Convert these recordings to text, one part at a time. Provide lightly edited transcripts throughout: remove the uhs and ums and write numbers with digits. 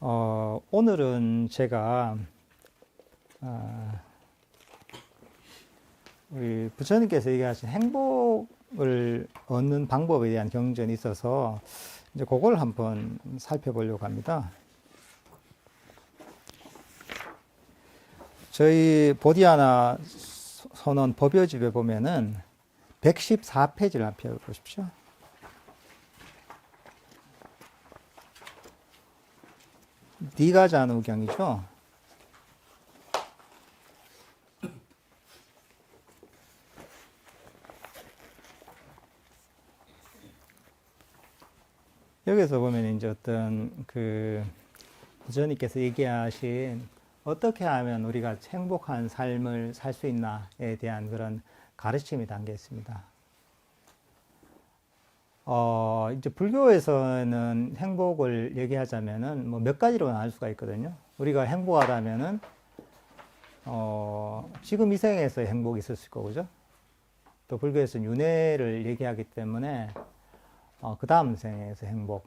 오늘은 제가 우리 부처님께서 얘기하신 행복을 얻는 방법에 대한 경전이 있어서 이제 그걸 한번 살펴보려고 합니다. 저희 보디아나 선언 법요집에 보면은 114페이지를 한번 펴보십시오. 디가자누경이죠. 여기서 보면 이제 어떤 부처님께서 얘기하신 어떻게 하면 우리가 행복한 삶을 살 수 있나에 대한 그런 가르침이 담겨 있습니다. 이제 불교에서는 행복을 얘기하자면은 뭐 몇 가지로 나눌 수가 있거든요. 우리가 행복하다면은, 지금 이 생에서의 행복이 있었을 거고, 그죠? 또 불교에서는 윤회를 얘기하기 때문에, 그 다음 생에서 행복.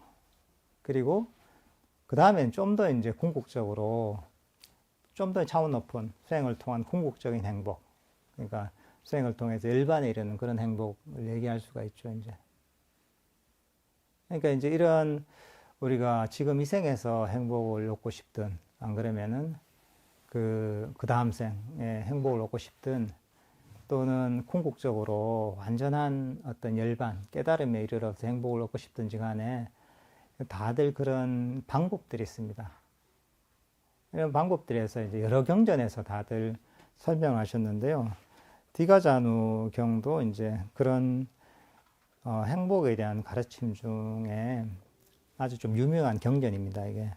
그리고 그 다음엔 좀 더 이제 궁극적으로 좀 더 차원 높은 수행을 통한 궁극적인 행복. 그러니까 수행을 통해서 일반에 이르는 그런 행복을 얘기할 수가 있죠, 이제. 그러니까 이제 이런 우리가 지금 이 생에서 행복을 얻고 싶든, 안 그러면은 그 다음 생에 행복을 얻고 싶든, 또는 궁극적으로 완전한 어떤 열반, 깨달음에 이르러서 행복을 얻고 싶든지 간에 다들 그런 방법들이 있습니다. 이런 방법들에서 이제 여러 경전에서 다들 설명하셨는데요. 디가자누 경도 이제 그런 행복에 대한 가르침 중에 아주 좀 유명한 경전입니다, 이게.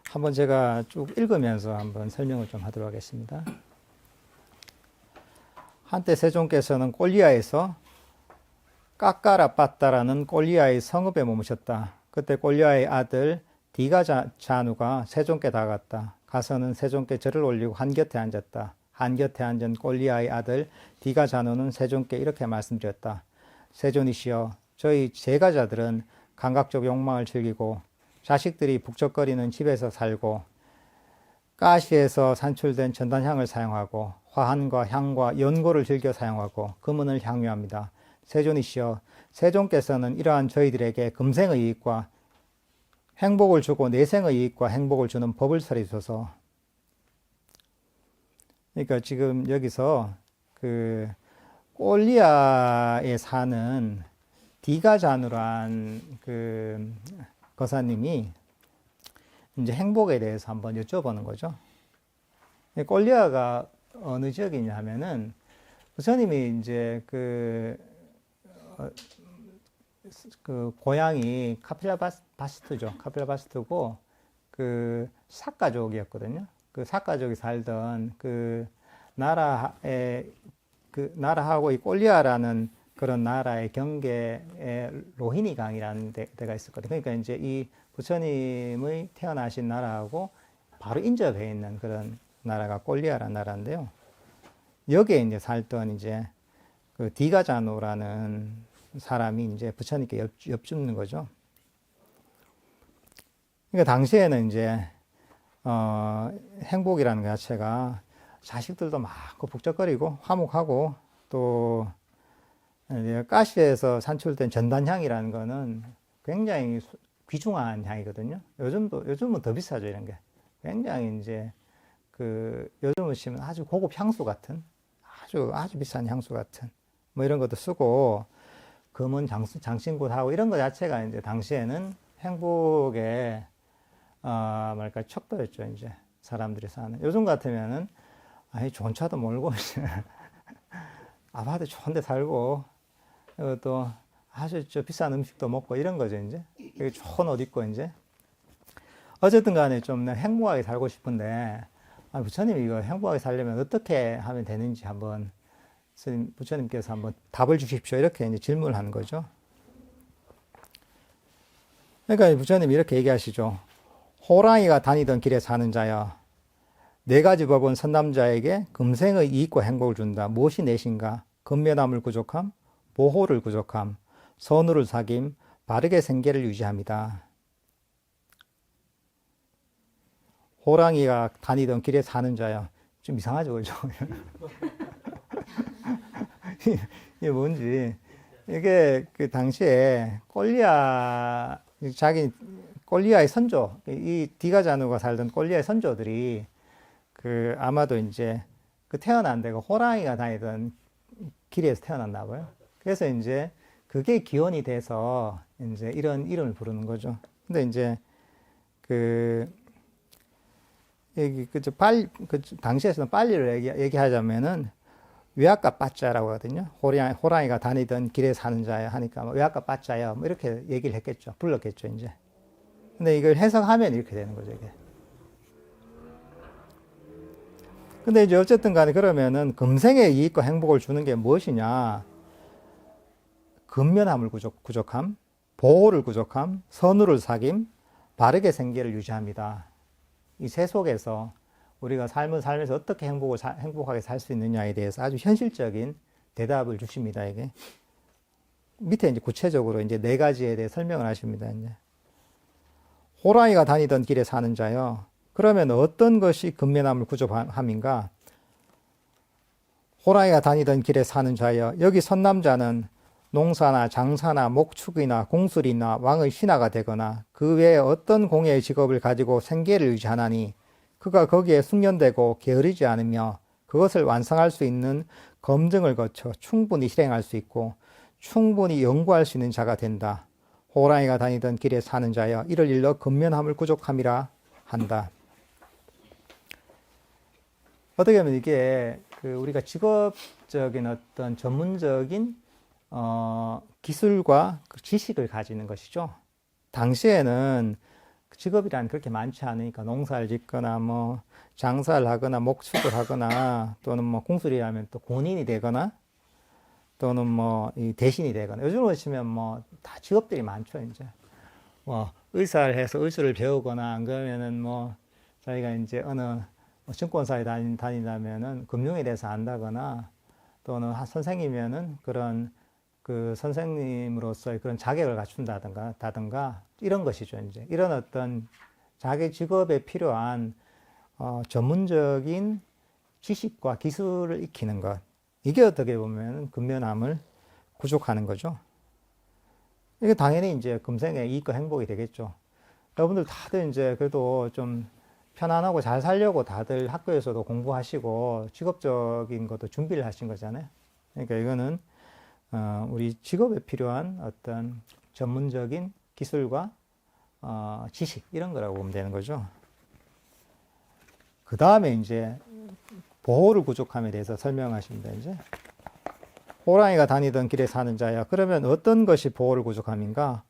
한번 제가 쭉 읽으면서 한번 설명을 좀 하도록 하겠습니다. 한때 세종께서는 꼴리아에서 까까라빠따라는 꼴리아의 성읍에 머무셨다. 그때 꼴리아의 아들 디가자누가 세종께 다가갔다. 가서는 세종께 절을 올리고 한곁에 앉았다. 한곁에 앉은 꼴리아의 아들 디가자누는 세종께 이렇게 말씀드렸다. 세존이시여, 저희 제가자들은 감각적 욕망을 즐기고 자식들이 북적거리는 집에서 살고 가시에서 산출된 전단향을 사용하고 화한과 향과 연고를 즐겨 사용하고 금은을 향유합니다. 세존이시여, 세종께서는 이러한 저희들에게 금생의 이익과 행복을 주고 내생의 이익과 행복을 주는 법을 설해주소서. 그러니까 지금 여기서 꼴리아에 사는 디가자누란 거사님이 이제 행복에 대해서 한번 여쭤보는 거죠. 꼴리아가 어느 지역이냐 하면은 부처님이 이제 고향이 카필라바스트죠. 카필라바스트고 삭가족이었거든요. 그 삭가족이 살던 나라의 나라하고 이 꼴리아라는 그런 나라의 경계에 로히니 강이라는 데가 있었거든요. 그러니까 이제 이 부처님의 태어나신 나라하고 바로 인접해 있는 그런 나라가 꼴리아라는 나라인데요. 여기에 이제 살던 이제 디가자누라는 사람이 이제 부처님께 엽줍는 거죠. 그러니까 당시에는 이제 행복이라는 것 자체가 자식들도 많고 북적거리고 화목하고 또 가시에서 산출된 전단향이라는 거는 굉장히 귀중한 향이거든요. 요즘은 더 비싸죠, 이런 게. 굉장히 이제 요즘은 치면 아주 고급 향수 같은 아주 비싼 향수 같은 뭐 이런 것도 쓰고 금은 장신굿하고 이런 것 자체가 이제 당시에는 행복의 뭐랄까 척도였죠, 이제 사람들이 사는. 요즘 같으면은 좋은 차도 몰고 아파트 좋은 데 살고 또 아주 비싼 음식도 먹고 이런 거죠, 이제. 좋은 옷 입고 이제. 어쨌든 간에 좀 행복하게 살고 싶은데 부처님 이거 행복하게 살려면 어떻게 하면 되는지 한번 부처님께서 한번 답을 주십시오. 이렇게 이제 질문을 하는 거죠. 그러니까 부처님이 이렇게 얘기하시죠. 호랑이가 다니던 길에 사는 자여, 네 가지 법은 선남자에게 금생의 이익과 행복을 준다. 무엇이 넷인가? 근면함을 부족함, 보호를 구족함, 선우를 사귐, 바르게 생계를 유지합니다. 호랑이가 다니던 길에 사는 자여. 좀 이상하죠, 그죠? 이게 뭔지. 이게 그 당시에 꼴리아의 선조, 이 디가자누가 살던 꼴리아의 선조들이 그 아마도 이제 그 태어난 데가 호랑이가 다니던 길에서 태어났나 봐요. 그래서 이제 그게 기원이 돼서 이제 이런 이름을 부르는 거죠. 근데 이제 그 여기 그 당시에서는 빨리를 얘기하자면은 외아까 빠짜라고 하거든요. 호랑이가 다니던 길에 사는 자야 하니까 뭐 외아까 빠짜야 뭐 이렇게 얘기를 했겠죠. 불렀겠죠, 이제. 근데 이걸 해석하면 이렇게 되는 거죠, 이게. 근데 이제 어쨌든 간에 그러면은 금생의 이익과 행복을 주는 게 무엇이냐? 근면함을 구족함, 보호를 구족함, 선우를 사귐, 바르게 생계를 유지합니다. 이 세 속에서 우리가 삶을 살면서 어떻게 행복하게 살 수 있느냐에 대해서 아주 현실적인 대답을 주십니다, 이게. 밑에 이제 구체적으로 이제 네 가지에 대해 설명을 하십니다, 이제. 호랑이가 다니던 길에 사는 자요. 그러면 어떤 것이 근면함을 구족함인가? 호랑이가 다니던 길에 사는 자여. 여기 선남자는 농사나 장사나 목축이나 공술이나 왕의 신하가 되거나 그 외에 어떤 공예의 직업을 가지고 생계를 유지하나니 그가 거기에 숙련되고 게으르지 않으며 그것을 완성할 수 있는 검증을 거쳐 충분히 실행할 수 있고 충분히 연구할 수 있는 자가 된다. 호랑이가 다니던 길에 사는 자여 이를 일러 근면함을 구족함이라 한다. 어떻게 보면 이게 우리가 직업적인 어떤 전문적인 기술과 지식을 가지는 것이죠. 당시에는 직업이란 그렇게 많지 않으니까 농사를 짓거나 뭐 장사를 하거나 목축을 하거나 또는 뭐 공술이라면 또 군인이 되거나 또는 뭐 이 대신이 되거나 요즘으로 보시면 뭐 다 직업들이 많죠. 이제 뭐 의사를 해서 의술을 배우거나 안 그러면은 뭐 자기가 이제 어느 증권사에 다닌다면은 금융에 대해서 안다거나 또는 선생이면은 그런 그 선생님으로서의 그런 자격을 갖춘다든가 이런 것이죠. 이제 이런 어떤 자기 직업에 필요한 전문적인 지식과 기술을 익히는 것, 이게 어떻게 보면 근면함을 구족하는 거죠. 이게 당연히 이제 금생의 이익과 행복이 되겠죠. 여러분들 다들 이제 그래도 좀 편안하고 잘 살려고 다들 학교에서도 공부하시고 직업적인 것도 준비를 하신 거잖아요. 그러니까 이거는 우리 직업에 필요한 어떤 전문적인 기술과 지식 이런 거라고 보면 되는 거죠. 그 다음에 이제 보호를 구족함에 대해서 설명하십니다. 이제 호랑이가 다니던 길에 사는 자야. 그러면 어떤 것이 보호를 구족함인가?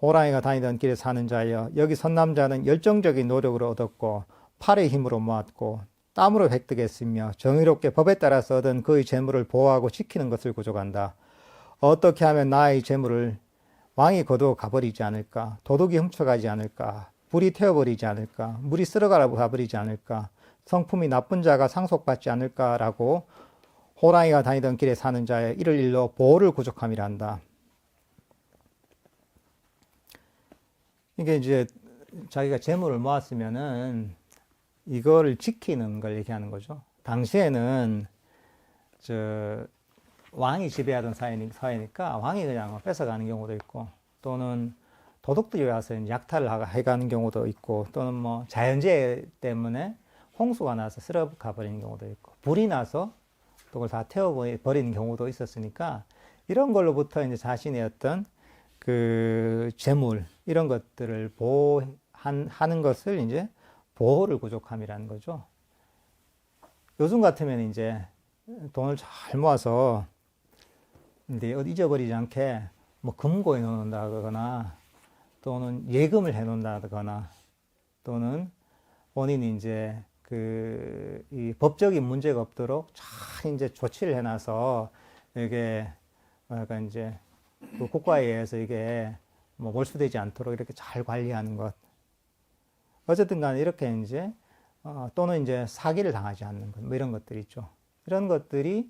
호랑이가 다니던 길에 사는 자여. 여기 선남자는 열정적인 노력으로 얻었고 팔의 힘으로 모았고 땀으로 획득했으며 정의롭게 법에 따라서 얻은 그의 재물을 보호하고 지키는 것을 구족한다. 어떻게 하면 나의 재물을 왕이 거두어 가버리지 않을까? 도둑이 훔쳐가지 않을까? 불이 태워버리지 않을까? 물이 쓸어가버리지 않을까? 성품이 나쁜 자가 상속받지 않을까라고 호랑이가 다니던 길에 사는 자의 이를 일러 보호를 구족함이라 한다. 이게 이제 자기가 재물을 모았으면은 이거를 지키는 걸 얘기하는 거죠. 당시에는 왕이 지배하던 사회니까 왕이 그냥 뺏어가는 경우도 있고 또는 도둑들이 와서 약탈을 해가는 경우도 있고 또는 뭐 자연재해 때문에 홍수가 나서 쓸어가 버리는 경우도 있고 불이 나서 그걸 다 태워버리는 경우도 있었으니까 이런 걸로부터 이제 자신의 어떤 그 재물 이런 것들을 보호하는 것을 이제 보호를 구족함이라는 거죠. 요즘 같으면 이제 돈을 잘 모아서 이제 잊어버리지 않게 뭐 금고에 넣는다거나 또는 예금을 해 놓는다거나 또는 본인이 이제 이 법적인 문제가 없도록 잘 이제 조치를 해놔서 이게 약간 이제 그 국가에 의해서 이게 뭐 몰수되지 않도록 이렇게 잘 관리하는 것. 어쨌든 간에 이렇게 이제 또는 이제 사기를 당하지 않는 것, 뭐 이런 것들이 있죠. 이런 것들이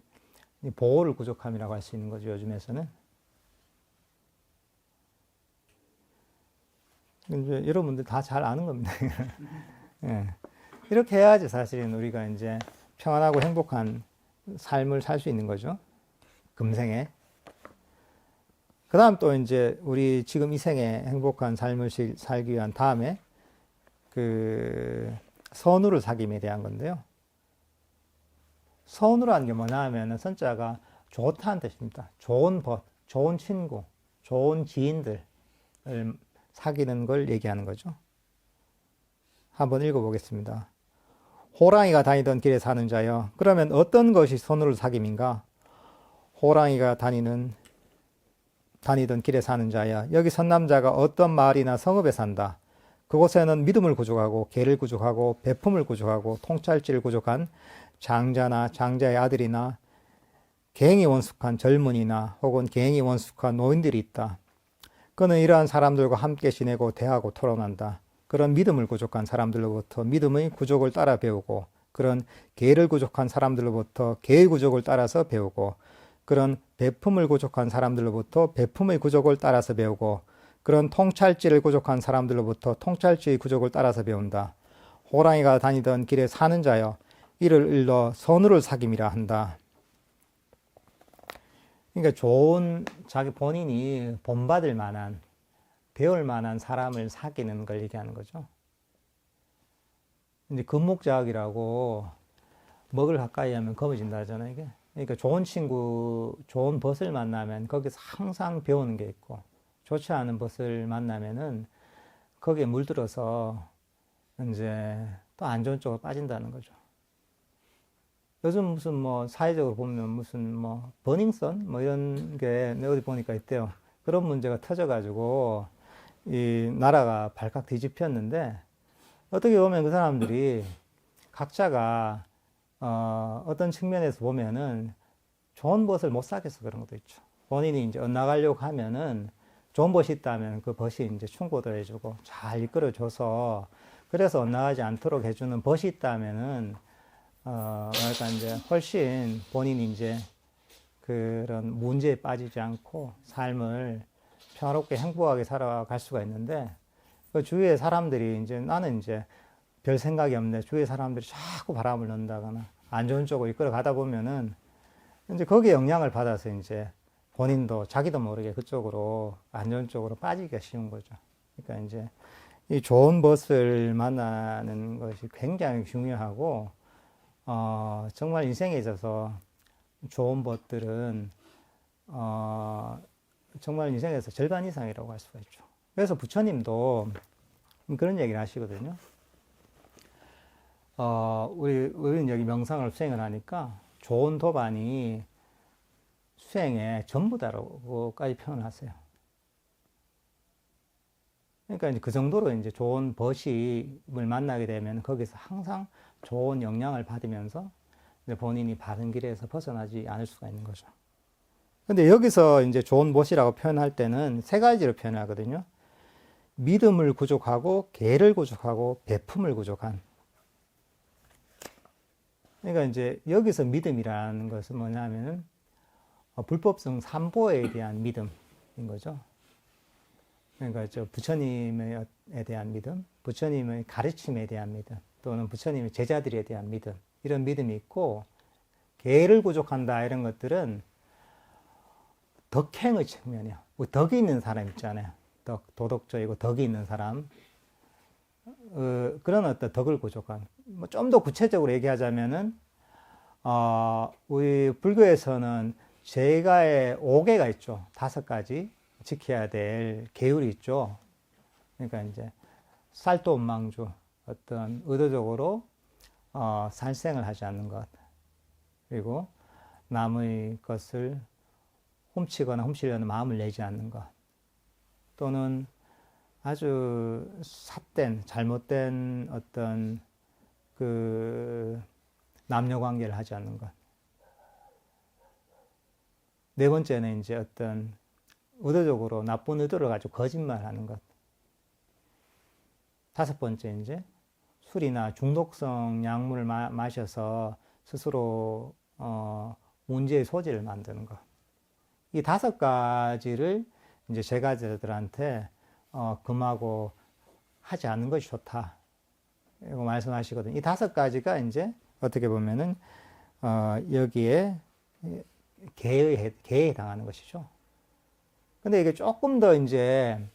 이 보호를 부족함이라고 할 수 있는 거죠, 요즘에서는. 이제 여러분들 다 잘 아는 겁니다. 예. 이렇게 해야지 사실은 우리가 이제 평안하고 행복한 삶을 살 수 있는 거죠. 금생에. 그 다음 또 이제 우리 지금 이 생에 행복한 삶을 살기 위한 다음에 그 선우를 사귐에 대한 건데요. 선우라는 게 뭐냐 하면은 선자가 좋다는 뜻입니다. 좋은 벗, 좋은 친구, 좋은 지인들을 사귀는 걸 얘기하는 거죠. 한번 읽어보겠습니다. 호랑이가 다니던 길에 사는 자여. 그러면 어떤 것이 선우를 사귐인가? 호랑이가 다니던 길에 사는 자여. 여기 선남자가 어떤 마을이나 성읍에 산다. 그곳에는 믿음을 구족하고 계를 구족하고 베품을 구족하고 통찰지를 구족한 장자나 장자의 아들이나 갱이 원숙한 젊은이나 혹은 갱이 원숙한 노인들이 있다. 그는 이러한 사람들과 함께 지내고 대하고 토론한다. 그런 믿음을 구족한 사람들로부터 믿음의 구족을 따라 배우고, 그런 계를 구족한 사람들로부터 계의 구족을 따라서 배우고, 그런 베품을 구족한 사람들로부터 베품의 구족을 따라서 배우고, 그런 통찰지를 구족한 사람들로부터 통찰지의 구족을 따라서 배운다. 호랑이가 다니던 길에 사는 자여, 이를 일러 선우를 사귐이라 한다. 그러니까 좋은 자기 본인이 본받을 만한, 배울 만한 사람을 사귀는 걸 얘기하는 거죠. 이제 금목자학이라고 먹을 가까이 하면 검어진다 하잖아요, 이게. 그러니까 좋은 친구, 좋은 벗을 만나면 거기서 항상 배우는 게 있고, 좋지 않은 벗을 만나면은 거기에 물들어서 이제 또 안 좋은 쪽으로 빠진다는 거죠. 요즘 무슨 뭐 사회적으로 보면 무슨 뭐 버닝썬 뭐 이런 게 어디 보니까 있대요. 그런 문제가 터져가지고 이 나라가 발칵 뒤집혔는데, 어떻게 보면 그 사람들이 각자가 어떤 측면에서 보면은 좋은 벗을 못 사겠어 그런 것도 있죠. 본인이 이제 엇나가려고 하면은 좋은 벗이 있다면 그 벗이 이제 충고도 해주고 잘 이끌어줘서, 그래서 엇나가지 않도록 해주는 벗이 있다면은 그러니까 이제 훨씬 본인이 이제 그런 문제에 빠지지 않고 삶을 평화롭게 행복하게 살아갈 수가 있는데, 그 주위의 사람들이 이제 나는 이제 별 생각이 없는데 주위의 사람들이 자꾸 바람을 넣는다거나 안 좋은 쪽으로 이끌어 가다 보면은 이제 거기에 영향을 받아서 이제 본인도 자기도 모르게 그쪽으로 안 좋은 쪽으로 빠지기가 쉬운 거죠. 그러니까 이제 이 좋은 벗을 만나는 것이 굉장히 중요하고, 정말 인생에 있어서 좋은 벗들은 정말 인생에서 절반 이상이라고 할 수가 있죠. 그래서 부처님도 그런 얘기를 하시거든요. 우리는 여기 명상을 수행을 하니까 좋은 도반이 수행의 전부다라고까지 표현을 하세요. 그러니까 이제 그 정도로 이제 좋은 벗임을 만나게 되면 거기서 항상 좋은 영향을 받으면서 이제 본인이 바른 길에서 벗어나지 않을 수가 있는 거죠. 근데 여기서 이제 좋은 벗이라고 표현할 때는 세 가지로 표현하거든요. 믿음을 구족하고, 계를 구족하고, 베품을 구족한. 그러니까 이제 여기서 믿음이라는 것은 뭐냐면은 불법성 삼보에 대한 믿음인 거죠. 그러니까 부처님에 대한 믿음, 부처님의 가르침에 대한 믿음, 또는 부처님의 제자들에 대한 믿음, 이런 믿음이 있고, 계를 구족한다 이런 것들은 덕행의 측면이야. 덕이 있는 사람 있잖아요. 도덕적이고 덕이 있는 사람. 그런 어떤 덕을 구족한. 뭐 좀 더 구체적으로 얘기하자면은, 우리 불교에서는 제가의 5개가 있죠. 5가지 지켜야 될 계율이 있죠. 그러니까 이제 살도원망주, 어떤 의도적으로 살생을 하지 않는 것, 그리고 남의 것을 훔치거나 훔치려는 마음을 내지 않는 것, 또는 아주 삿된 잘못된 어떤 그 남녀 관계를 하지 않는 것. 네 번째는 이제 어떤 의도적으로 나쁜 의도를 가지고 거짓말하는 것. 다섯 번째 이제 술이나 중독성 약물을 마셔서 스스로 문제의 소지를 만드는 것. 이 5가지를 이제 제자들한테 금하고 하지 않는 것이 좋다. 이거 말씀하시거든요. 이 5가지가 이제 어떻게 보면은 여기에 개에 해당하는 것이죠. 근데 이게 조금 더 이제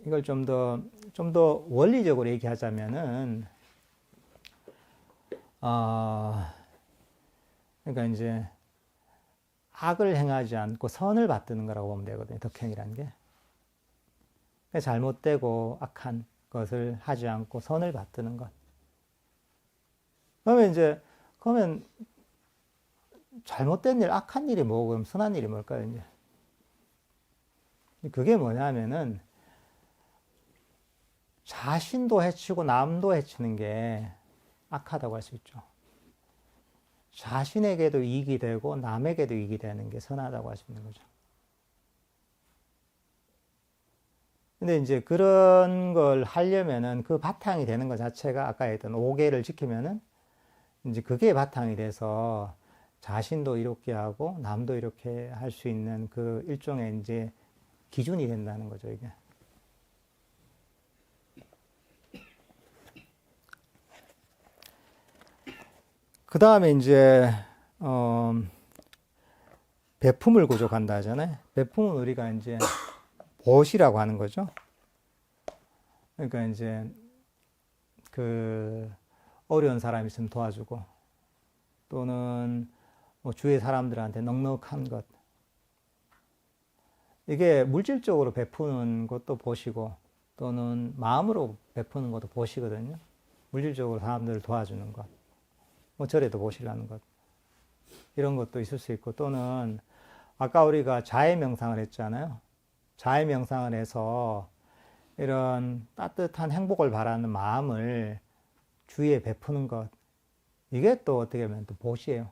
이걸 좀 더 원리적으로 얘기하자면은 그러니까 이제 악을 행하지 않고 선을 받드는 거라고 보면 되거든요. 덕행이라는 게. 잘못되고 악한 것을 하지 않고 선을 받드는 것. 그러면 잘못된 일, 악한 일이 뭐고, 그럼 선한 일이 뭘까요, 이제? 그게 뭐냐면은, 자신도 해치고 남도 해치는 게 악하다고 할 수 있죠. 자신에게도 이익이 되고 남에게도 이익이 되는 게 선하다고 할 수 있는 거죠. 근데 이제 그런 걸 하려면은 그 바탕이 되는 것 자체가 아까 했던 5개를 지키면은 이제 그게 바탕이 돼서 자신도 이렇게 하고 남도 이렇게 할 수 있는 그 일종의 이제 기준이 된다는 거죠, 이게. 그 다음에 이제, 배품을 구족한다 하잖아요. 배품은 우리가 이제 보시라고 하는 거죠. 그러니까 이제 그 어려운 사람 있으면 도와주고 또는 뭐 주위 사람들한테 넉넉한 것. 이게 물질적으로 베푸는 것도 보시고 또는 마음으로 베푸는 것도 보시거든요. 물질적으로 사람들을 도와주는 것. 뭐 절에도 보시라는 것. 이런 것도 있을 수 있고 또는 아까 우리가 자해 명상을 했잖아요. 자해 명상을 해서 이런 따뜻한 행복을 바라는 마음을 주위에 베푸는 것. 이게 또 어떻게 보면 또 보시예요.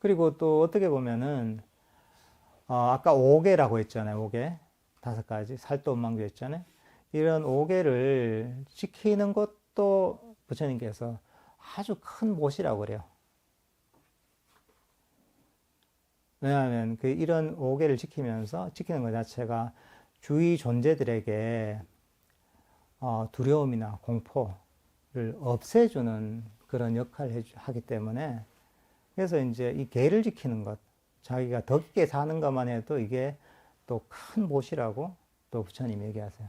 그리고 또 어떻게 보면은 아까 5개라고 했잖아요. 5개. 5가지. 살도원망조 했잖아요. 이런 5개를 지키는 것도 부처님께서 아주 큰 못이라고 그래요. 왜냐하면 이런 5개를 지키는 것 자체가 주위 존재들에게 두려움이나 공포를 없애주는 그런 역할을 하기 때문에 그래서 이제 이 계를 지키는 것, 자기가 더 깊게 사는 것만 해도 이게 또 큰 못이라고 또 부처님 얘기하세요.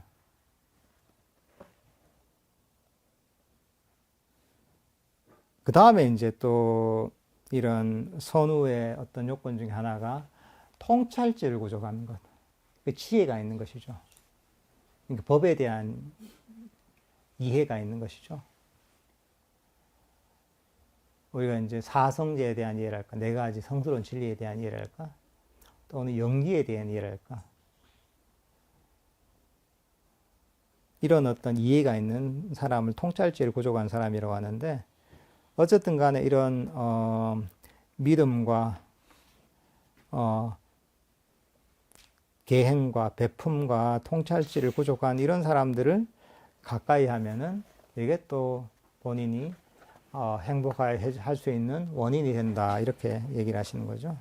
그 다음에 이제 또 이런 선우의 어떤 요건 중에 하나가 통찰지를 구족하는 것. 그 지혜가 있는 것이죠. 그러니까 법에 대한 이해가 있는 것이죠. 우리가 이제 사성제에 대한 이해랄까, 4가지 성스러운 진리에 대한 이해랄까, 또는 영리에 대한 이해랄까. 이런 어떤 이해가 있는 사람을 통찰지를 구족한 사람이라고 하는데, 어쨌든 간에 이런 믿음과 계행과 베품과 통찰지를 구족한 이런 사람들을 가까이 하면은 이게 또 본인이 행복하게 할 수 있는 원인이 된다. 이렇게 얘기를 하시는 거죠.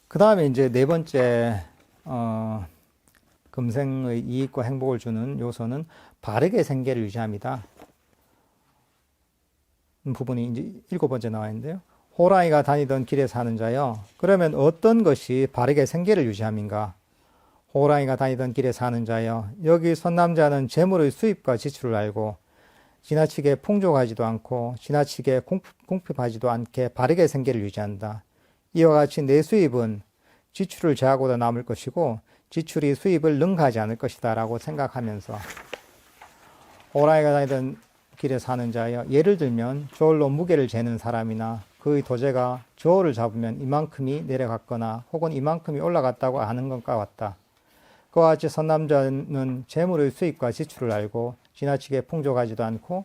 그 다음에 이제 4번째 금생의 이익과 행복을 주는 요소는 바르게 생계를 유지합니다. 부분이 이제 7번째 나와 있는데요. 호랑이가 다니던 길에 사는 자여, 그러면 어떤 것이 바르게 생계를 유지함인가? 호랑이가 다니던 길에 사는 자여, 여기 선남자는 재물의 수입과 지출을 알고 지나치게 풍족하지도 않고 지나치게 궁핍하지도 않게 바르게 생계를 유지한다. 이와 같이 내 수입은 지출을 제하고도 남을 것이고 지출이 수입을 능가하지 않을 것이다 라고 생각하면서 호랑이가 다니던 길에 사는 자여, 예를 들면 저울로 무게를 재는 사람이나 그의 도제가 저울을 잡으면 이만큼이 내려갔거나 혹은 이만큼이 올라갔다고 아는 것과 같다. 그와 같이 선남자는 재물의 수입과 지출을 알고 지나치게 풍족하지도 않고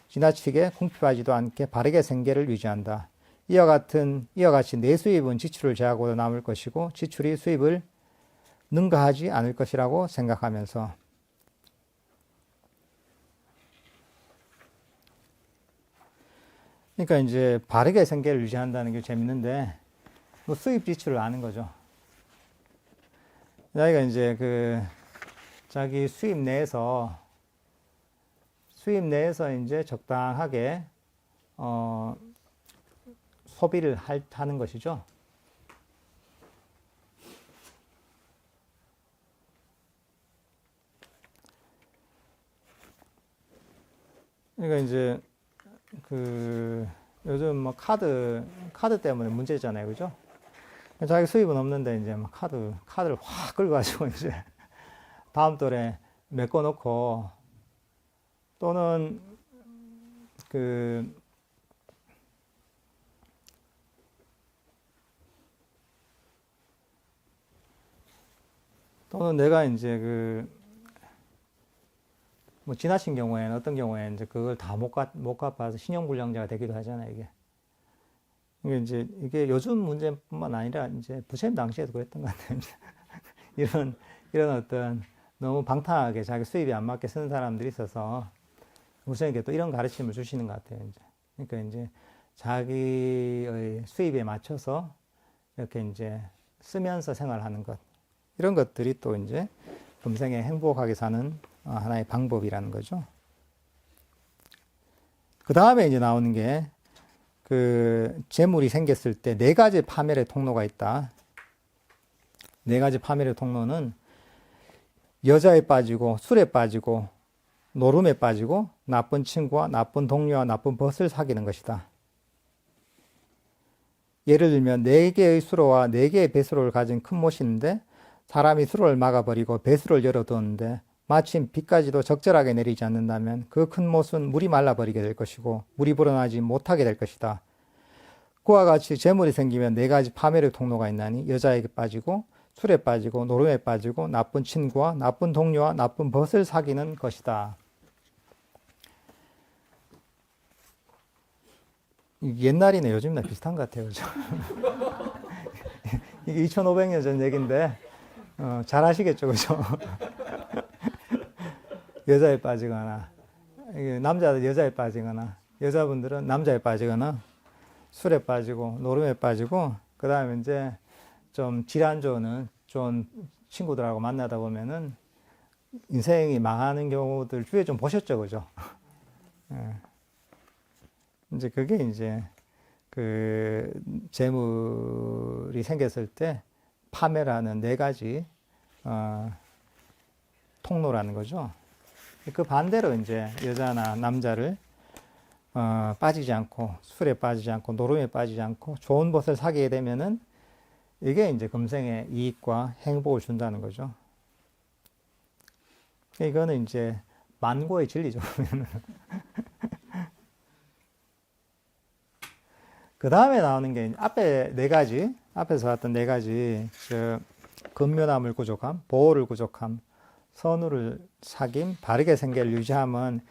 지나치게 궁핍하지도 않게 바르게 생계를 유지한다. 이와 같이 내 수입은 지출을 제하고도 남을 것이고 지출이 수입을 능가하지 않을 것이라고 생각하면서 그러니까 이제 바르게 생계를 유지한다는 게 재밌는데, 뭐 수입 지출을 아는 거죠. 자기가 이제 자기 수입 내에서 이제 적당하게, 소비를 하는 것이죠. 그러니까 이제 요즘 뭐 카드 때문에 문제잖아요, 그죠? 자기 수입은 없는데 이제 막 카드를 확 긁어가지고 이제 다음 달에 메꿔놓고, 또는 내가 이제 뭐 지나친 경우에는, 어떤 경우에는 이제 그걸 다 못 갚아서 신용불량자가 되기도 하잖아요, 이게. 이게 요즘 문제뿐만 아니라 이제 부처님 당시에도 그랬던 것 같아요. 이런 어떤 너무 방탕하게 자기 수입이 안 맞게 쓰는 사람들이 있어서 부처님께 또 이런 가르침을 주시는 것 같아요, 이제. 그러니까 이제 자기의 수입에 맞춰서 이렇게 이제 쓰면서 생활하는 것. 이런 것들이 또 이제 금생에 행복하게 사는 하나의 방법이라는 거죠. 그 다음에 이제 나오는 게 재물이 생겼을 때 네 가지 파멸의 통로가 있다. 네 가지 파멸의 통로는 여자에 빠지고, 술에 빠지고, 노름에 빠지고, 나쁜 친구와 나쁜 동료와 나쁜 벗을 사귀는 것이다. 예를 들면 네 개의 수로와 네 개의 배수로를 가진 큰 못이 있는데, 사람이 수로를 막아버리고 배수로를 열어두었는데 마침 비까지도 적절하게 내리지 않는다면 그 큰 못은 물이 말라버리게 될 것이고 물이 불어나지 못하게 될 것이다. 그와 같이 재물이 생기면 네 가지 파멸의 통로가 있나니 여자에게 빠지고, 술에 빠지고, 노름에 빠지고, 나쁜 친구와 나쁜 동료와 나쁜 벗을 사귀는 것이다. 옛날이나 요즘이나 비슷한 것 같아요, 그죠? 이게 2500년 전 얘기인데 잘 아시겠죠, 그죠? 여자에 빠지거나, 남자들 여자에 빠지거나, 여자분들은 남자에 빠지거나, 술에 빠지고, 노름에 빠지고, 그 다음에 이제 좀 질 안 좋은 친구들하고 만나다 보면은 인생이 망하는 경우들 주위에 좀 보셨죠, 그죠? 예. 이제 그게 이제 재물이 생겼을 때 파멸하는 네 가지 통로라는 거죠. 그 반대로 이제 여자나 남자를 빠지지 않고, 술에 빠지지 않고, 노름에 빠지지 않고 좋은 벗을 사귀게 되면은 이게 이제 금생의 이익과 행복을 준다는 거죠. 이거는 이제 만고의 진리죠. 그 다음에 나오는 게 앞에 네 가지, 앞에서 봤던 네 가지, 근면함을 구족함, 보호를 구족함, 선우를 사귐, 바르게 생계를 유지함은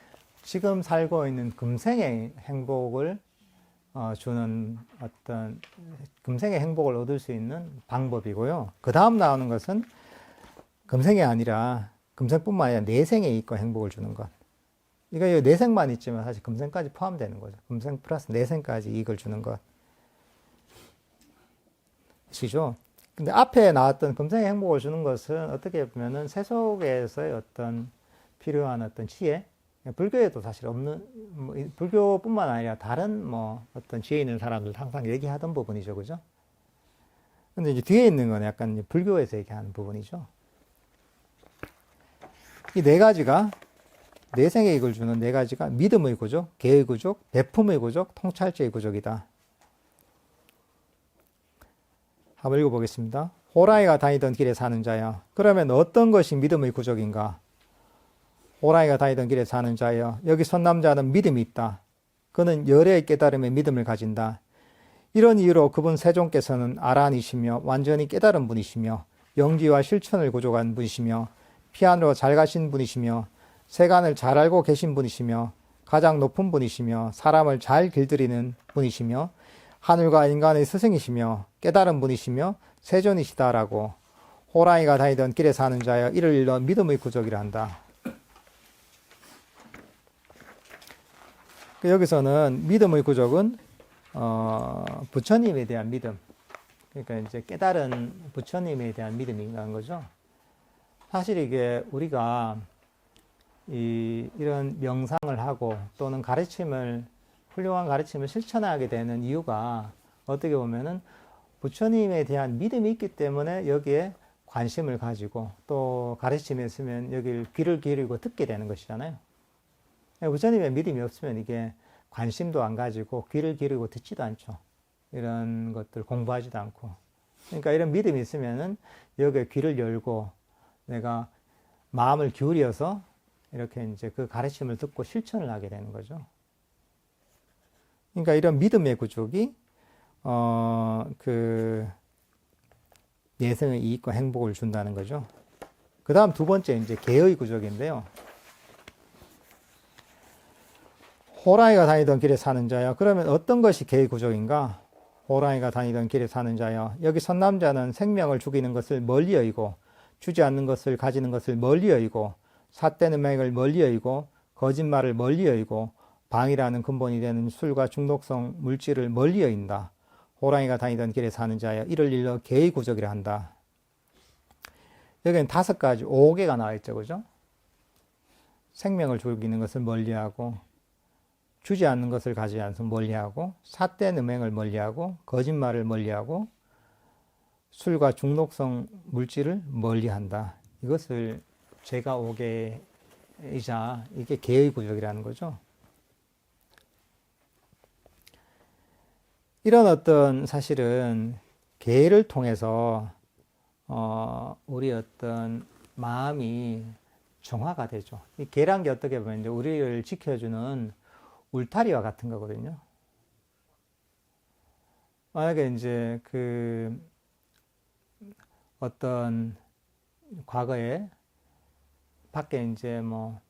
지금 살고 있는 금생의 행복을 주는 어떤 금생의 행복을 얻을 수 있는 방법이고요. 그 다음 나오는 것은 금생이 아니라, 금생뿐만 아니라 내생의 이익과 행복을 주는 것. 이거 내생만 있지만 사실 금생까지 포함되는 거죠. 금생 플러스 내생까지 이익을 주는 것. 시죠. 근데 앞에 나왔던 금생의 행복을 주는 것은 어떻게 보면은 세속에서의 어떤 필요한 어떤 지혜, 불교에도 사실 없는, 뭐 불교뿐만 아니라 다른 뭐 어떤 지혜 있는 사람들 항상 얘기하던 부분이죠, 그죠? 근데 이제 뒤에 있는 건 약간 불교에서 얘기하는 부분이죠. 이 네 가지가, 내생의 이익을 주는 네 가지가 믿음의 구족, 계의 구족, 베품의 구족, 통찰제의 구족이다. 한번 읽어보겠습니다. 호랑이가 다니던 길에 사는 자여, 그러면 어떤 것이 믿음의 구족인가? 호랑이가 다니던 길에 사는 자여, 여기 선 남자는 믿음이 있다. 그는 열의 깨달음에 믿음을 가진다. 이런 이유로 그분 세종께서는 아란이시며 완전히 깨달은 분이시며 영지와 실천을 구족한 분이시며 피안으로 잘 가신 분이시며 세간을 잘 알고 계신 분이시며 가장 높은 분이시며 사람을 잘 길들이는 분이시며 하늘과 인간의 스승이시며 깨달은 분이시며 세존이시다라고 호랑이가 다니던 길에 사는 자여 이를 일러 믿음의 구족이라 한다. 여기서는 믿음의 구족은 부처님에 대한 믿음. 그러니까 이제 깨달은 부처님에 대한 믿음인가한 거죠. 사실 이게 우리가 이런 명상을 하고 또는 훌륭한 가르침을 실천하게 되는 이유가 어떻게 보면은 부처님에 대한 믿음이 있기 때문에 여기에 관심을 가지고 또 가르침이 있으면 여기 귀를 기울이고 듣게 되는 것이잖아요. 부처님의 믿음이 없으면 이게 관심도 안 가지고 귀를 기울이고 듣지도 않죠. 이런 것들 공부하지도 않고. 그러니까 이런 믿음이 있으면은 여기에 귀를 열고 내가 마음을 기울여서 이렇게 이제 그 가르침을 듣고 실천을 하게 되는 거죠. 그러니까 이런 믿음의 구족이 그 내생의 이익과 행복을 준다는 거죠. 그 다음 두 번째 이제 계의 구족인데요. 호랑이가 다니던 길에 사는 자여. 그러면 어떤 것이 계의 구족인가? 호랑이가 다니던 길에 사는 자여. 여기 선남자는 생명을 죽이는 것을 멀리 여기고 주지 않는 것을 가지는 것을 멀리 여기고 삿된 음행을 멀리 여기고 거짓말을 멀리 여기고 방이라는 근본이 되는 술과 중독성 물질을 멀리 여긴다. 호랑이가 다니던 길에 사는 자여. 이를 일러 계의 구족이라 한다. 여기는 5가지 5개가 나와 있죠. 그죠? 생명을 죽이는 것을 멀리하고 주지 않는 것을 가지지 않으면 멀리하고 삿된 음행을 멀리하고 거짓말을 멀리하고 술과 중독성 물질을 멀리한다. 이것을 죄가 5개이자 이게 계의 구족이라는 거죠. 이런 어떤 사실은 계를 통해서 우리 어떤 마음이 정화가 되죠. 이 계란 게 어떻게 보면 이제 우리를 지켜주는 울타리와 같은 거거든요. 만약에 이제 그 어떤 과거에 밖에 이제 뭐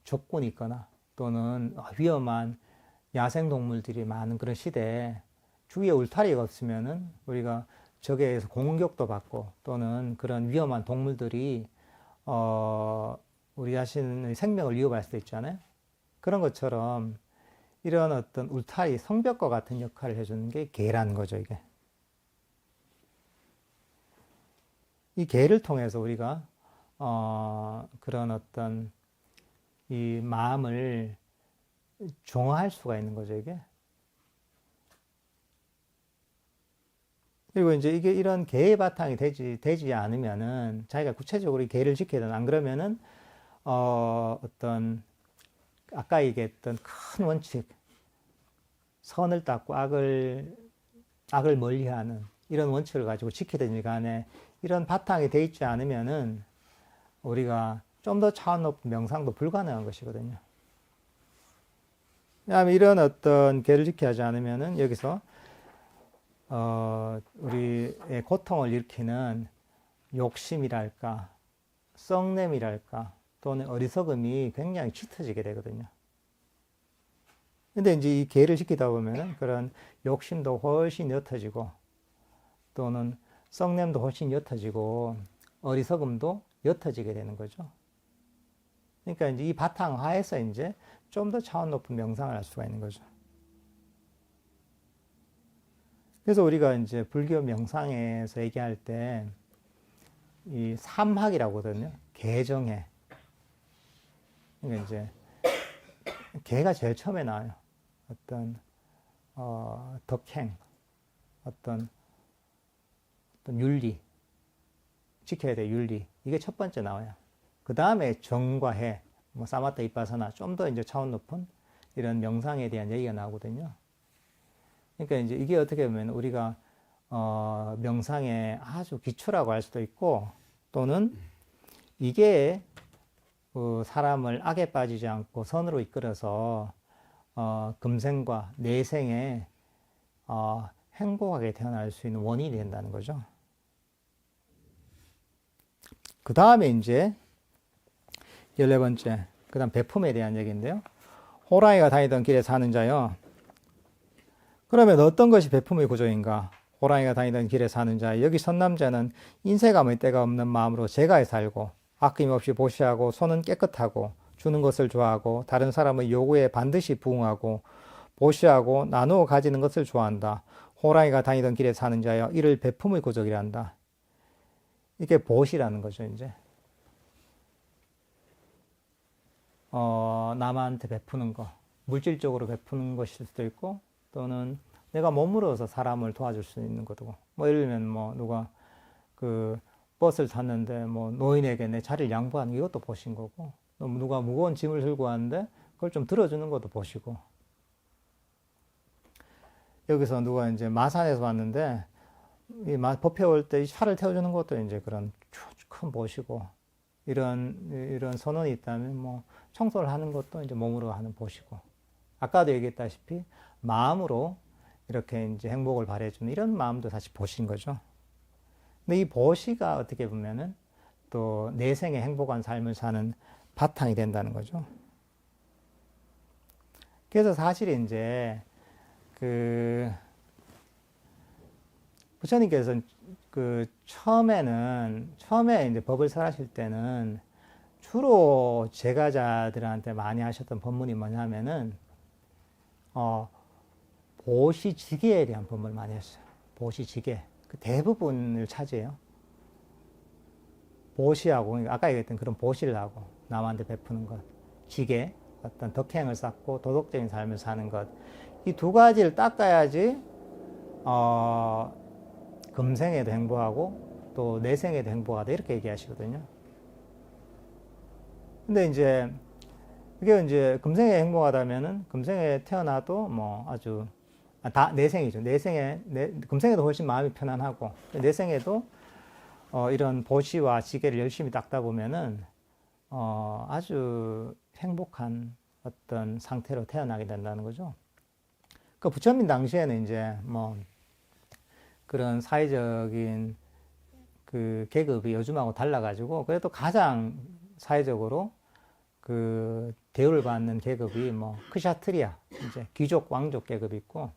적군이 있거나 또는 위험한 야생동물들이 많은 그런 시대에 주위에 울타리가 없으면은 우리가 적에 의해서 공격도 받고 또는 그런 위험한 동물들이 우리 자신의 생명을 위협할 수도 있잖아요. 그런 것처럼 이런 어떤 울타리, 성벽과 같은 역할을 해주는 게 계라는 거죠, 이게. 이 계를 통해서 우리가 그런 어떤 이 마음을 정화할 수가 있는 거죠, 이게. 그리고 이제 이게 이런 계의 바탕이 되지 않으면은 자기가 구체적으로 이 계를 지켜야 되나, 안 그러면은 어떤 아까 얘기했던 큰 원칙, 선을 닦고 악을 멀리하는 이런 원칙을 가지고 지키든지 간에 이런 바탕이 돼 있지 않으면은 우리가 좀 더 차원 높은 명상도 불가능한 것이거든요. 왜냐하면 이런 어떤 계를 지켜야 하지 않으면은 여기서 우리의 고통을 일으키는 욕심이랄까, 썩냄이랄까, 또는 어리석음이 굉장히 짙어지게 되거든요. 근데 이제 이 계를 지키다 보면은 그런 욕심도 훨씬 옅어지고, 또는 썩냄도 훨씬 옅어지고, 어리석음도 옅어지게 되는 거죠. 그러니까 이제 이 바탕 하에서 이제 좀 더 차원 높은 명상을 할 수가 있는 거죠. 그래서 우리가 이제 불교 명상에서 얘기할 때 이 삼학이라고 하거든요. 계정해. 그러니까 이제 계가 제일 처음에 나와요. 어떤 덕행, 어떤 윤리, 지켜야 될 윤리. 이게 첫 번째 나와요. 그 다음에 정과 해, 뭐 사마타 이빠사나 좀 더 이제 차원 높은 이런 명상에 대한 얘기가 나오거든요. 그러니까 이제 이게 어떻게 보면 우리가 명상의 아주 기초라고 할 수도 있고, 또는 이게 사람을 악에 빠지지 않고 선으로 이끌어서 금생과 내생에 행복하게 태어날 수 있는 원인이 된다는 거죠. 그 다음에 이제 14번째, 그 다음 배품에 대한 얘기인데요. 호랑이가 다니던 길에 사는 자요. 그러면 어떤 것이 배품의 구조인가? 호랑이가 다니던 길에 사는 자. 여기 선남자는 인색함의 때가 없는 마음으로 제가에 살고 아낌없이 보시하고 손은 깨끗하고 주는 것을 좋아하고 다른 사람의 요구에 반드시 부응하고 보시하고 나누어 가지는 것을 좋아한다. 호랑이가 다니던 길에 사는 자여 이를 베품의 고적이라 한다. 이게 보시라는 거죠, 이제. 남한테 베푸는 거. 물질적으로 베푸는 것일 수도 있고, 또는 내가 몸으로서 사람을 도와줄 수 있는 것도. 뭐, 예를 들면, 뭐, 누가 그 버스를 탔는데, 뭐, 노인에게 내 자리를 양보하는 이것도 보신 거고, 또 누가 무거운 짐을 들고 왔는데, 그걸 좀 들어주는 것도 보시고. 여기서 누가 이제 마산에서 왔는데, 이 법회 올 때 차를 태워주는 것도 이제 그런 큰 보시고, 이런 선언이 있다면, 뭐, 청소를 하는 것도 이제 몸으로 하는 보시고, 아까도 얘기했다시피, 마음으로 이렇게 이제 행복을 바래주는 이런 마음도 사실 보신 거죠. 근데 이 보시가 어떻게 보면은 또 내 생에 행복한 삶을 사는 바탕이 된다는 거죠. 그래서 사실 이제 부처님께서 처음에 이제 법을 설하실 때는 주로 제가자들한테 많이 하셨던 법문이 뭐냐면은, 보시지계에 대한 법문을 많이 했어요. 보시지계. 그 대부분을 차지해요. 보시하고, 아까 얘기했던 그런 보시를 하고, 남한테 베푸는 것. 지계. 어떤 덕행을 쌓고 도덕적인 삶을 사는 것. 이 두 가지를 닦아야지, 금생에도 행복하고, 또 내생에도 행복하다. 이렇게 얘기하시거든요. 근데 이제, 그게 이제 금생에 행복하다면은, 금생에 태어나도 뭐 아주, 내생이죠. 금생에도 훨씬 마음이 편안하고, 내생에도, 이런 보시와 지계를 열심히 닦다 보면은, 아주 행복한 어떤 상태로 태어나게 된다는 거죠. 그 부처님 당시에는 이제 뭐, 그런 사회적인 그 계급이 요즘하고 달라가지고, 그래도 가장 사회적으로 그 대우를 받는 계급이 뭐, 크샤트리아, 이제 귀족, 왕족 계급이 있고,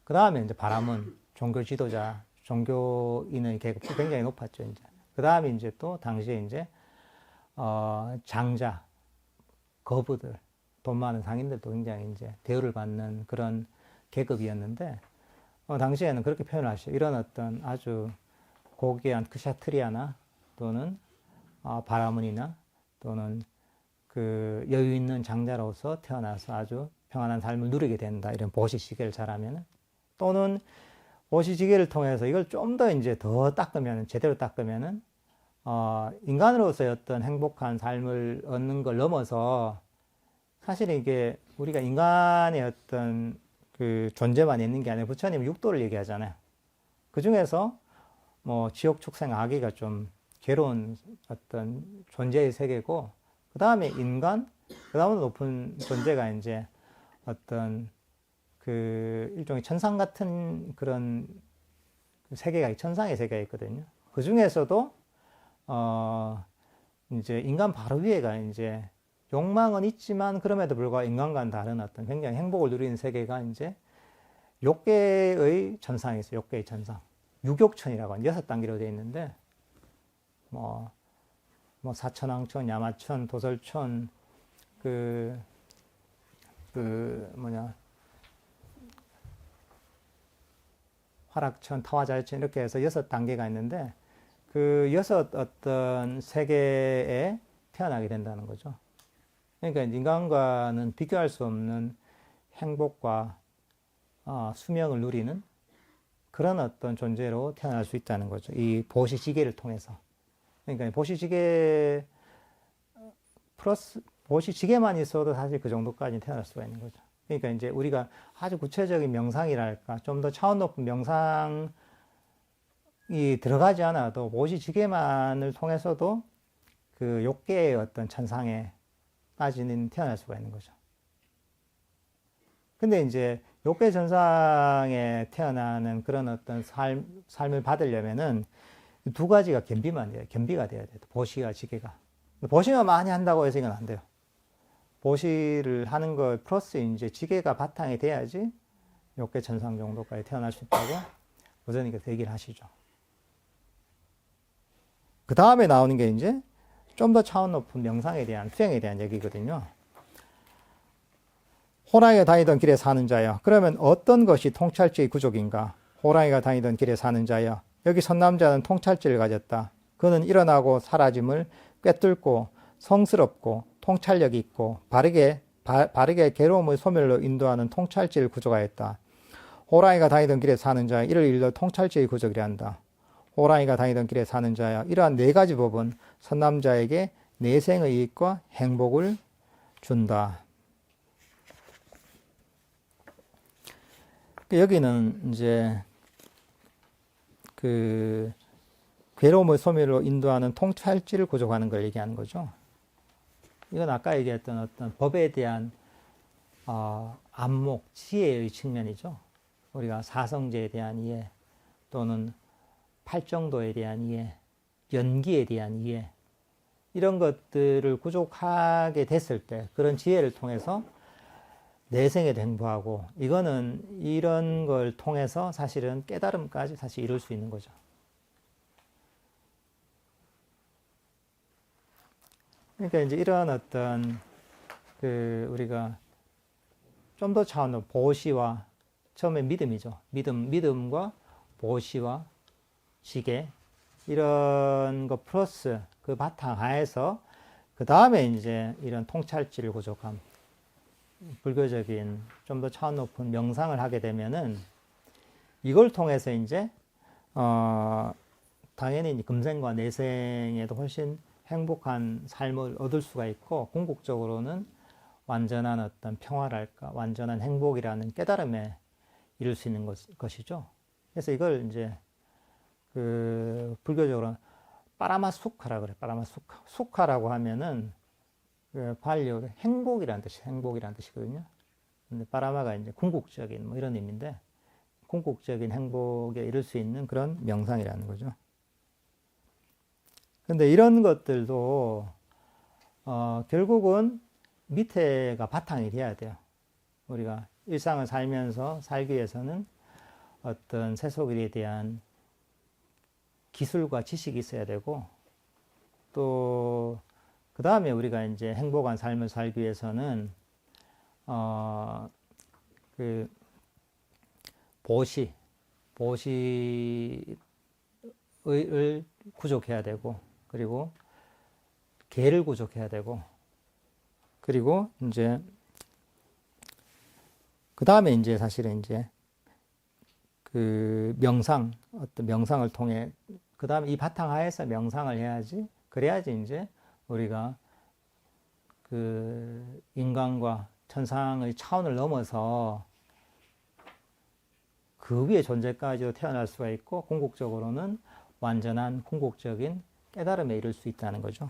그 다음에 이제 바라문, 종교 지도자, 종교인의 계급이 굉장히 높았죠, 이제. 그 다음에 이제 또 당시에 이제, 장자, 거부들, 돈 많은 상인들도 굉장히 이제 대우를 받는 그런 계급이었는데, 당시에는 그렇게 표현을 하시죠. 이런 어떤 아주 고귀한 크샤트리아나 또는 바라문이나 또는 그 여유 있는 장자로서 태어나서 아주 평안한 삶을 누리게 된다. 이런 보시지계를 잘하면은, 또는 보시지계를 통해서 이걸 좀 더 이제 더 닦으면, 제대로 닦으면은, 인간으로서의 어떤 행복한 삶을 얻는 걸 넘어서 사실 이게 우리가 인간의 어떤 그 존재만 있는 게 아니라 부처님 육도를 얘기하잖아요. 그 중에서 뭐 지옥, 축생, 아기가 좀 괴로운 어떤 존재의 세계고, 그 다음에 인간, 그 다음으로 높은 존재가 이제 어떤 그 일종의 천상 같은 그런 세계가, 천상의 세계가 있거든요. 그 중에서도, 이제 인간 바로 위에가 이제 욕망은 있지만 그럼에도 불구하고 인간과는 다른 어떤 굉장히 행복을 누리는 세계가 이제 6개의 천상이 있어요. 6개의 천상. 유격천이라고 하는 6단계로 되어 있는데, 뭐 사천왕천, 야마천, 도설천, 화락천, 타화자유천 이렇게 해서 6단계가 있는데, 그 6 어떤 세계에 태어나게 된다는 거죠. 그러니까 인간과는 비교할 수 없는 행복과 수명을 누리는 그런 어떤 존재로 태어날 수 있다는 거죠. 이 보시지계를 통해서. 그러니까 보시지계 플러스 보시지계만 있어도 사실 그 정도까지 태어날 수가 있는 거죠. 그러니까 이제 우리가 아주 구체적인 명상이랄까, 좀 더 차원 높은 명상이 들어가지 않아도 보시지계만을 통해서도 그 6개의 어떤 천상에 까지는 태어날 수가 있는 거죠. 근데 이제 6개 천상에 태어나는 그런 어떤 삶을 받으려면은 두 가지가 겸비가 돼야 돼요. 보시와 지계가. 보시만 많이 한다고 해서 이건 안 돼요. 보시를 하는 거 플러스 이제 지계가 바탕이 돼야지 6개 천상 정도까지 태어날 수 있다고 부처님께서 얘기를 하시죠. 그 다음에 나오는 게 이제 좀 더 차원 높은 명상에 대한 수행에 대한 얘기거든요. 호랑이가 다니던 길에 사는 자여. 그러면 어떤 것이 통찰지의 구족인가? 호랑이가 다니던 길에 사는 자여. 여기 선남자는 통찰지를 가졌다. 그는 일어나고 사라짐을 꿰뚫고 성스럽고 통찰력이 있고 바르게 괴로움의 소멸로 인도하는 통찰지를 구족하였다. 호랑이가 다니던 길에 사는 자여. 이를 일러 통찰지의 구족이라 한다. 호랑이가 다니던 길에 사는 자여. 이러한 네 가지 법은 선남자에게 내생의 이익과 행복을 준다. 여기는 이제 그 괴로움의 소멸로 인도하는 통찰지를 구족하는 걸 얘기하는 거죠. 이건 아까 얘기했던 어떤 법에 대한 안목, 지혜의 측면이죠. 우리가 사성제에 대한 이해 또는 팔정도에 대한 이해, 연기에 대한 이해 이런 것들을 구족하게 됐을 때 그런 지혜를 통해서 내생에도 행보하고 이거는 이런 걸 통해서 사실은 깨달음까지 사실 이룰 수 있는 거죠. 그러니까 이제 이런 어떤 우리가 좀 더 차원으로 보시와 처음에 믿음이죠. 믿음과 보시와 지계 이런 거 플러스 그 바탕 하에서 그 다음에 이제 이런 통찰지를 구족함. 불교적인 좀 더 차원 높은 명상을 하게 되면은 이걸 통해서 이제 당연히 금생과 내생에도 훨씬 행복한 삶을 얻을 수가 있고 궁극적으로는 완전한 어떤 평화랄까 완전한 행복이라는 깨달음에 이룰 수 있는 것이죠. 그래서 이걸 이제 불교적으로는 빠라마수카라고 그래요. 빠라마수카. 수카라고 하면은 발효, 행복이라는 뜻이거든요. 근데 빠라마가 이제 궁극적인 뭐 이런 의미인데, 궁극적인 행복에 이를 수 있는 그런 명상이라는 거죠. 근데 이런 것들도, 결국은 밑에가 바탕이 돼야 돼요. 우리가 일상을 살면서 살기 위해서는 어떤 세속일에 대한 기술과 지식이 있어야 되고, 또, 그 다음에 우리가 이제 행복한 삶을 살기 위해서는, 보시를 구족해야 되고, 그리고 계를 구족해야 되고, 그리고 이제, 그 다음에 이제 사실은 이제 어떤 명상을 통해, 그 다음에 이 바탕 하에서 명상을 해야지, 그래야지 이제 우리가 인간과 천상의 차원을 넘어서 그 위의 존재까지도 태어날 수가 있고, 궁극적으로는 완전한 궁극적인 깨달음에 이를 수 있다는 거죠.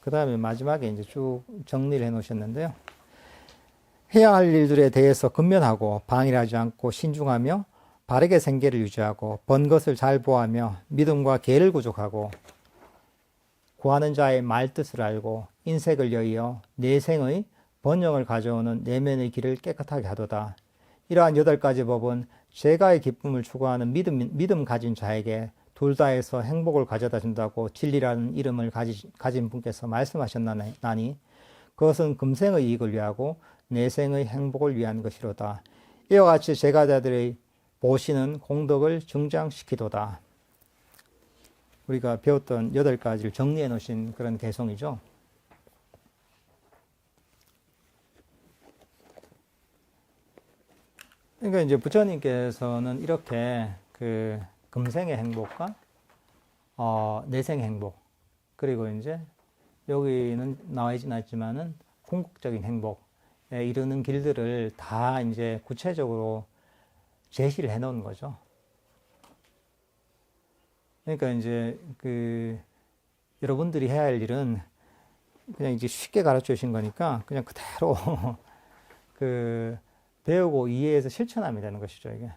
그 다음에 마지막에 이제 쭉 정리를 해 놓으셨는데요. 해야 할 일들에 대해서 근면하고 방일하지 않고 신중하며 바르게 생계를 유지하고 번 것을 잘 보하며 믿음과 계를 구족하고 구하는 자의 말뜻을 알고 인색을 여의어 내생의 번영을 가져오는 내면의 길을 깨끗하게 하도다. 이러한 8가지 법은 제가의 기쁨을 추구하는 믿음 가진 자에게 둘 다에서 행복을 가져다 준다고 진리라는 이름을 가진 분께서 말씀하셨나니 그것은 금생의 이익을 위하고 내생의 행복을 위한 것이로다. 이와 같이 제가자들의 보시는 공덕을 증장시키도다. 우리가 배웠던 8가지를 정리해 놓으신 그런 개송이죠. 그러니까 이제 부처님께서는 이렇게 금생의 행복과 내생의 행복, 그리고 이제 여기는 나와 있진 않지만은 궁극적인 행복에 이르는 길들을 다 이제 구체적으로 제시를 해 놓은 거죠. 그러니까 이제 여러분들이 해야 할 일은 그냥 이제 쉽게 가르쳐 주신 거니까 그냥 그대로 배우고 이해해서 실천하면 되는 것이죠, 이게.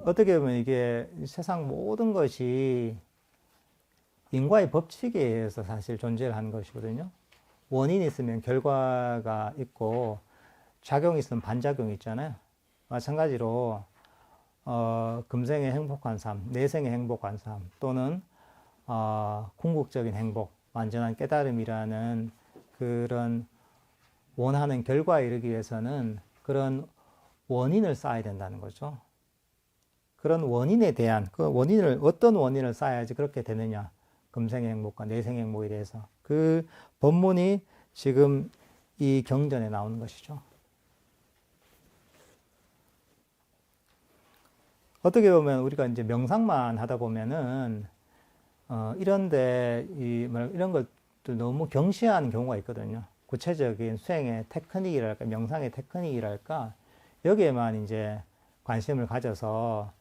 어떻게 보면 이게 세상 모든 것이 인과의 법칙에 의해서 사실 존재를 하는 것이거든요. 원인이 있으면 결과가 있고 작용이 있으면 반작용이 있잖아요. 마찬가지로 금생의 행복한 삶, 내생의 행복한 삶, 또는 궁극적인 행복, 완전한 깨달음이라는 그런 원하는 결과에 이르기 위해서는 그런 원인을 쌓아야 된다는 거죠. 그런 원인에 대한, 그 원인을, 어떤 원인을 쌓아야지 그렇게 되느냐. 금생의 행복과 내생의 행복에 대해서. 그 법문이 지금 이 경전에 나오는 것이죠. 어떻게 보면 우리가 이제 명상만 하다 보면은, 이런데, 이런 것들 너무 경시하는 경우가 있거든요. 구체적인 수행의 테크닉이랄까, 명상의 테크닉이랄까, 여기에만 이제 관심을 가져서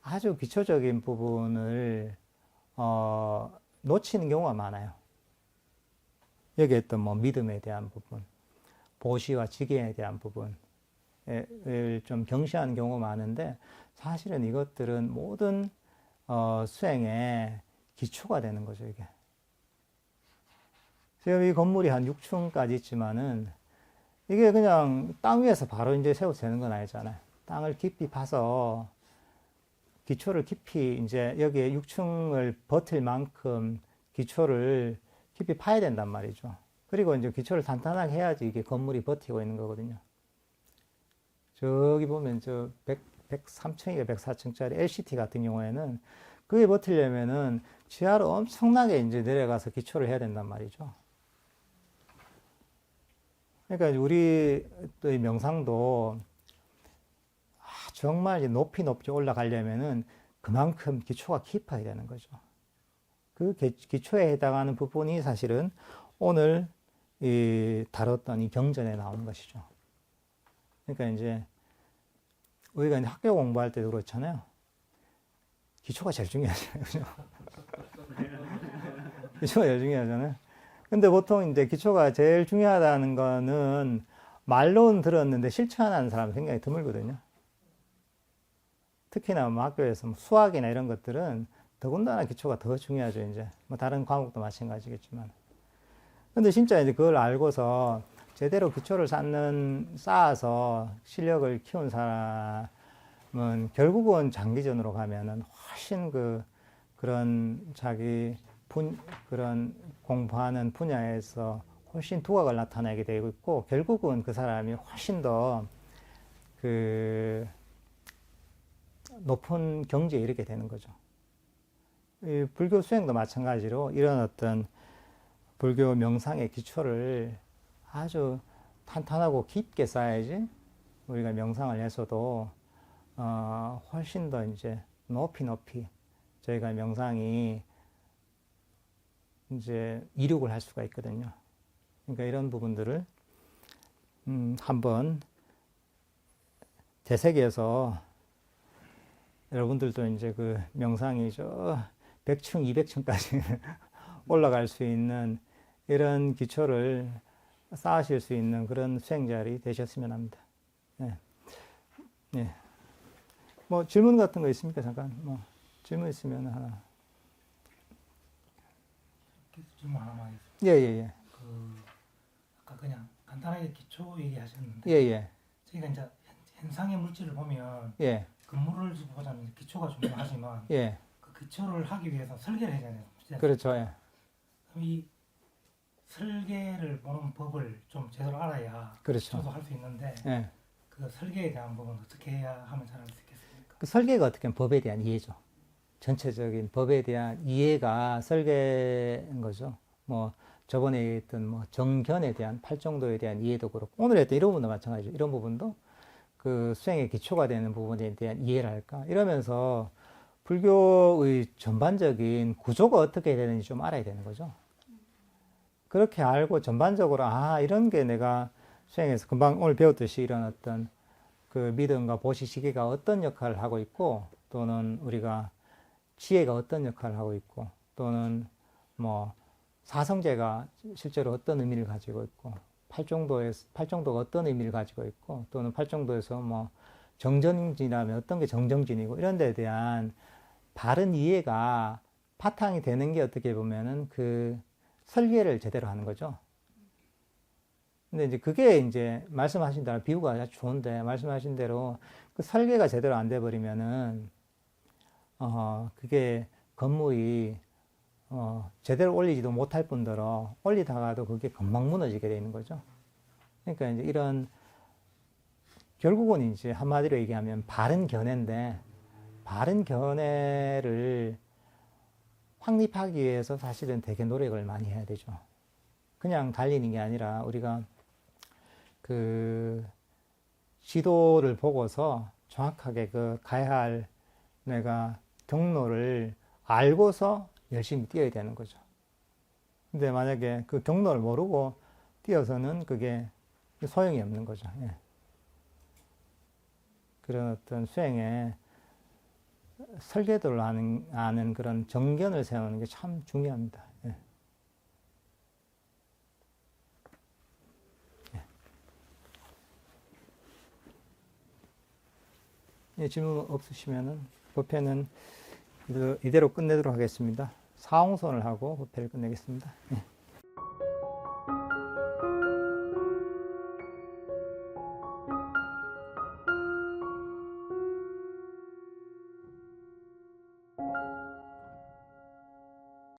아주 기초적인 부분을, 놓치는 경우가 많아요. 여기에 또 뭐 믿음에 대한 부분, 보시와 지경에 대한 부분을 좀 경시하는 경우가 많은데, 사실은 이것들은 모든 수행의 기초가 되는 거죠, 이게. 지금 이 건물이 한 6층까지 있지만은, 이게 그냥 땅 위에서 바로 이제 세워서 되는 건 아니잖아요. 땅을 깊이 파서, 기초를 깊이, 이제 여기에 6층을 버틸 만큼 기초를 깊이 파야 된단 말이죠. 그리고 이제 기초를 탄탄하게 해야지 이게 건물이 버티고 있는 거거든요. 저기 보면 저 103층이가 104층짜리 LCT 같은 경우에는 그게 버티려면은 지하로 엄청나게 이제 내려가서 기초를 해야 된단 말이죠. 그러니까 우리 또 이 명상도 정말 높이 올라가려면은 그만큼 기초가 깊어야 되는 거죠. 그 기초에 해당하는 부분이 사실은 오늘 다뤘던 이 경전에 나오는 것이죠. 그러니까 이제 우리가 이제 학교 공부할 때도 그렇잖아요. 기초가 제일 중요하잖아요. 그죠? 기초가 제일 중요하잖아요. 근데 보통 이제 기초가 제일 중요하다는 거는 말로는 들었는데 실천하는 사람 굉장히 드물거든요. 특히나 뭐 학교에서 뭐 수학이나 이런 것들은 더군다나 기초가 더 중요하죠, 이제. 뭐 다른 과목도 마찬가지겠지만. 근데 진짜 이제 그걸 알고서 제대로 기초를 쌓아서 실력을 키운 사람은 결국은 장기전으로 가면은 훨씬 그런 자기 그런 공부하는 분야에서 훨씬 두각을 나타내게 되고 있고, 결국은 그 사람이 훨씬 더 높은 경지에 이르게 되는 거죠. 이 불교 수행도 마찬가지로 이런 어떤 불교 명상의 기초를 아주 탄탄하고 깊게 쌓아야지 우리가 명상을 해서도 훨씬 더 이제 높이 저희가 명상이 이제 이륙을 할 수가 있거든요. 그러니까 이런 부분들을 한번 대세계에서 여러분들도 이제 그 명상이 저 100층, 200층까지 올라갈 수 있는 이런 기초를 쌓으실 수 있는 그런 수행자리 되셨으면 합니다. 네. 네. 뭐 질문 같은 거 있습니까? 잠깐 뭐 질문 있으면 하나. 질문 하나만 하겠습니다. 예. 아까 그냥 간단하게 기초 얘기하셨는데, 예. 저희가 이제 현상의 물질을 보면 예. 근무를 보자면 기초가 중요하지만 예. 그 기초를 하기 위해서 설계를 해야 되잖아요. 그렇죠. 예. 그럼 이 설계를 보는 법을 좀 제대로 알아야 그렇죠. 기초도 할 수 있는데, 예. 그 설계에 대한 부분은 어떻게 해야 하면 잘할 수 있겠습니까? 그 설계가 어떻게 보면 법에 대한 이해죠. 전체적인 법에 대한 이해가 설계인 거죠. 뭐 저번에 했던 뭐 정견에 대한 팔정도에 대한 이해도 그렇고, 오늘 했던 이런 부분도 마찬가지죠. 이런 부분도 그 수행의 기초가 되는 부분에 대한 이해랄까, 이러면서 불교의 전반적인 구조가 어떻게 되는지 좀 알아야 되는 거죠. 그렇게 알고 전반적으로 이런 게 내가 수행에서 금방 오늘 배웠듯이 이런 어떤 그 믿음과 보시 시계가 어떤 역할을 하고 있고, 또는 우리가 지혜가 어떤 역할을 하고 있고, 또는 뭐 사성제가 실제로 어떤 의미를 가지고 있고, 팔정도가 어떤 의미를 가지고 있고, 또는 팔정도에서 뭐 정정진이라면 어떤 게 정정진이고, 이런 데에 대한 바른 이해가 바탕이 되는 게 어떻게 보면은 그 설계를 제대로 하는 거죠. 근데 이제 그게 이제 말씀하신 대로 비유가 아주 좋은데 말씀하신 대로 그 설계가 제대로 안 돼 버리면은 그게 건물이 제대로 올리지도 못할 뿐더러 올리다가도 그게 금방 무너지게 되는 거죠. 그러니까 이제 이런 결국은 이제 한마디로 얘기하면 바른 견해인데 바른 견해를 확립하기 위해서 사실은 되게 노력을 많이 해야 되죠. 그냥 달리는 게 아니라 우리가 그 지도를 보고서 정확하게 그 가야 할 내가 경로를 알고서 열심히 뛰어야 되는 거죠. 근데 만약에 그 경로를 모르고 뛰어서는 그게 소용이 없는 거죠. 예. 그런 어떤 수행에 설계도를 아는 그런 정견을 세우는 게 참 중요합니다. 예. 예, 질문 없으시면은 법회는 이대로 끝내도록 하겠습니다. 사홍선을 하고 법회를 끝내겠습니다. 예.